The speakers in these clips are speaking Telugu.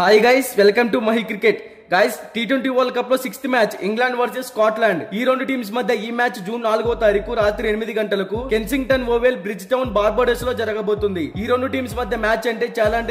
Hi guys, welcome to Mahi cricket. Guys, T20 world cup లో 6th match England versus Scotland. ఈ రెండు టీమ్స్ మధ్య ఈ మ్యాచ్ జూన్ 4వ తారీఖు రాత్రి 8 గంటలకు కెన్సింగ్టన్ ఓవెల్ బ్రిడ్జ్ టౌన్ బార్బడోస్ లో జరగబోతుంది. ఈ రెండు టీమ్స్ మధ్య మ్యాచ్ అంటే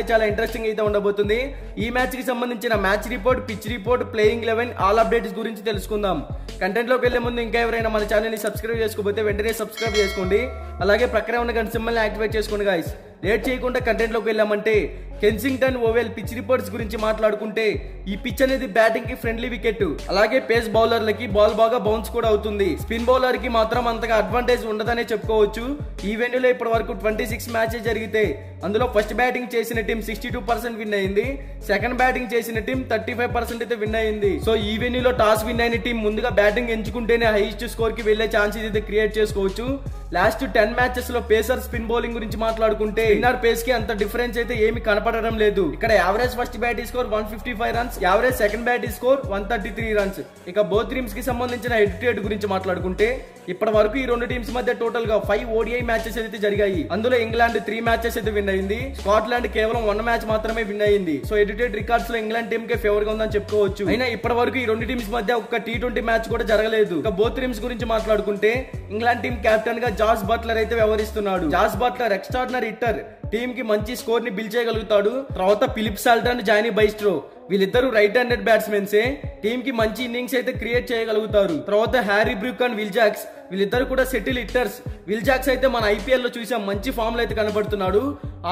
చాలా ఇంట్రెస్టింగ్ అయితే ఉండబోతుంది. ఈ మ్యాచ్ కి సంబంధించిన match report, pitch report, playing 11 all updates గురించి తెలుసుకుందాం. కంటెంట్ లోకి వెళ్లే ముందు ఇంకా ఎవరైనా మన ఛానల్ ని సబ్స్క్రైబ్ చేసుకోకపోతే వెంటనే సబ్స్క్రైబ్ చేసుకోండి. అలాగే ప్రక్కనే ఉన్న గంట సింబల్ ని యాక్టివేట్ చేసుకోండి. గైస్, లేట్ చేయకుండా కంటెంట్ లోకి వెళ్ళామంటే కెన్సింగ్టన్ ఓవెల్ పిచ్ రిపోర్ట్స్ గురించి మాట్లాడుకుంటే ఈ పిచ్ అనేది బ్యాటింగ్ కి ఫ్రెండ్లీ వికెట్. అలాగే పేస్ బౌలర్లకి బాల్ బాగా బౌన్స్ కూడా అవుతుంది. స్పిన్ బౌలర్ కి మాత్రం అంతగా అడ్వాంటేజ్ ఉండదనే చెప్పుకోవచ్చు. ఈ వెన్యూలో ఇప్పటి వరకు 26 మ్యాచెస్ జరిగితే అందులో ఫస్ట్ బ్యాటింగ్ చేసిన టీం 62% విన్ అయింది. సెకండ్ బ్యాటింగ్ చేసిన టీం 35% అయితే విన్ అయింది. సో ఈ వెన్యూలో టాస్ విన్ అయిన టీం ముందుగా బ్యాటింగ్ ఎంచుకుంటేనే హైయెస్ట్ స్కోర్ కి వెళ్లే ఛాన్సెస్ అయితే క్రియేట్ చేసుకోవచ్చు. లాస్ట్ 10 మ్యాచెస్ లో పేసర్ స్పిన్ బౌలింగ్ గురించి మాట్లాడుకుంటే స్పిన్నర్ పేస్ కి అంత డిఫరెన్స్ అయితే ఏమి కనపడడం లేదు. ఇక్కడ average first batting score 155 runs, average second batting score 133 runs. ఇక బోత్ టీమ్స్ కి సంబంధించిన హెడ్ టు హెడ్ గురించి మాట్లాడుకుంటే ఇప్పటి వరకు ఈ రెండు టీమ్స్ మధ్య టోటల్ గా 5 ODI మ్యాచెస్ అయితే జరిగాయి. అందులో ఇంగ్లాండ్ 3 మ్యాచెస్ అయితే విన్ అయింది. స్కాట్లాండ్ కేవలం 1 మ్యాచ్ మాత్రమే విన్ అయింది. So head to head records లో ఇంగ్లాండ్ టీమ్ కే ఫేవర్ గా ఉందని చెప్పుకోవచ్చు. అయినా ఇప్పటి వరకు ఈ రెండు టీమ్స్ మధ్య ఒక T20 మ్యాచ్ కూడా జరగలేదు. ఇక బోత్ టీమ్స్ గురించి మాట్లాడుకుంటే ఇంగ్లాండ్ టీమ్ కెప్టెన్ గా జాస్ బట్లర్ అయితే వ్యవహరిస్తున్నాడు. Jos Buttler extraordinary hitter, team కి మంచి స్కోర్ ని బిల్డ్ చేయగలుగుతాడు. తర్వాత Philip Salt and Jonny Bairstow వీళ్ళిద్దరు రైట్ హ్యాండెడ్ బ్యాట్స్మెన్సే, టీమ్ కి మంచి ఇన్నింగ్స్ అయితే క్రియేట్ చేయగలుగుతారు. తర్వాత Harry Brook and Will Jacks వీళ్ళిద్దరు కూడా సెటిల్ హిట్టర్స్. విల్ జాక్స్ అయితే మన IPL లో చూసాం, మంచి ఫామ్ లో అయితే కనబడుతున్నాడు.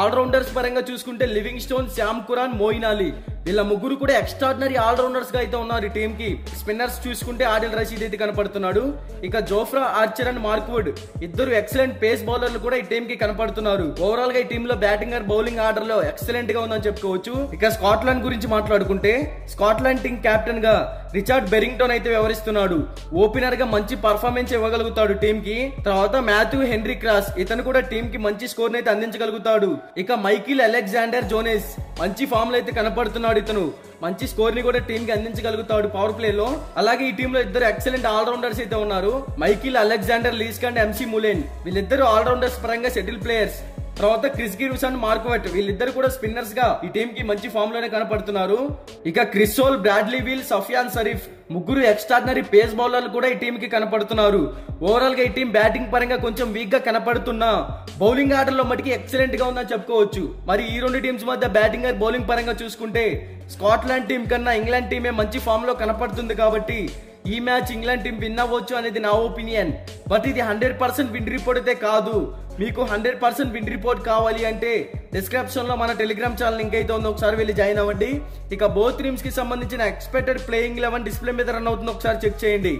ఆల్రౌండర్స్ పరంగా చూసుకుంటే Livingstone, Sam Curran, Moeen Ali వీళ్ళ ముగ్గురు కూడా ఎక్స్ట్రాడినరీ ఆల్రౌండర్స్ గా అయితే ఉన్నారు ఈ టీమ్ కి. స్పిన్నర్స్ చూసుకుంటే ఆదిల్ రషీద్ అయితే కనపడుతున్నాడు. ఇక జోఫ్రా ఆర్చర్ అండ్ మార్క్వుడ్ ఇద్దరు ఎక్సలెంట్ పేస్ బౌలర్లు కూడా ఈ టీమ్ కి కనపడుతున్నారు. ఓవరాల్ గా ఈ టీమ్ లో బ్యాటింగ్ అండ్ బౌలింగ్ ఆర్డర్ లో ఎక్సలెంట్ గా ఉందని చెప్పుకోవచ్చు. ఇక స్కాట్లాండ్ గురించి మాట్లాడుకుంటే స్కాట్లాండ్ టీమ్ కెప్టెన్ గా రిచర్డ్ బెరింగ్టన్ అయితే వ్యవహరిస్తున్నాడు. ఓపెనర్ గా మంచి పర్ఫార్మెన్స్ ఇవ్వగలుగుతాడు టీమ్ కి. తర్వాత మాథ్యూ హెన్రీ క్రాస్ ఇతను కూడా టీమ్ కి మంచి స్కోర్ అయితే అందించగలుగుతాడు. ఇక మైకిల్ అలెగ్జాండర్ జోనెస్ మంచి ఫామ్ లో అయితే కనపడుతున్నాడు. ఇతను మంచి స్కోర్ ని కూడా టీమ్ కి అందించగలుగుతాడు పవర్ ప్లే లో. అలాగే ఈ టీమ్ లో ఇద్దరు ఎక్సలెంట్ ఆల్రౌండర్స్ అయితే ఉన్నారు. మైకిల్ అలెగ్జాండర్ లీస్క్ అండ్ MC ములెన్ వీళ్ళిద్దరు ఆల్రౌండర్స్ పరంగా సెటిల్ ప్లేయర్స్. తర్వాత క్రిస్ గివ్స్ అండ్ మార్క్వెట్ వీళ్ళిద్దరు కూడా స్పిన్నర్స్ గా ఈ టీమ్ కి మంచి ఫామ్ లోనే కనపడుతున్నారు. ఇక క్రిస్సోల్, బ్రాడ్లీ వీల్, సఫియాన్ షరీఫ్ ముగ్గురు ఎక్స్ట్రాడినరీ పేస్ బౌలర్లు కూడా ఈ టీమ్ కి కనపడుతున్నారు. ఓవరాల్ గా ఈ టీం బ్యాటింగ్ పరంగా కొంచెం వీక్ గా కనపడుతున్నా బౌలింగ్ ఆర్డర్ లో మటుకి ఎక్సలెంట్ గా ఉందని చెప్పుకోవచ్చు. మరి ఈ రెండు టీమ్స్ మధ్య బ్యాటింగ్ అండ్ బౌలింగ్ పరంగా చూసుకుంటే స్కాట్లాండ్ టీం కన్నా ఇంగ్లాండ్ టీమే మంచి ఫామ్ లో కనపడుతుంది. కాబట్టి ఈ మ్యాచ్ ఇంగ్లాండ్ టీం విన్ అవ్వచ్చు అనేది నా ఒపీనియన్. బట్ ఇది 100% విన్ రిపోర్ట్ అయితే కాదు. మీకు 100% విన్ రిపోర్ట్ కావాలి అంటే డిస్క్రిప్షన్ లో మన టెలిగ్రామ్ ఛానల్ లింక్ అయితే ఉందో, ఒకసారి వెళ్ళి జాయిన్ అవ్వండి. ఇక బోత్ టీమ్స్ కి సంబంధించిన ఎక్స్పెక్టెడ్ ప్లేయింగ్ 11 డిస్ప్లే మీద రన్ అవుతుంది, ఒకసారి చెక్ చేయండి.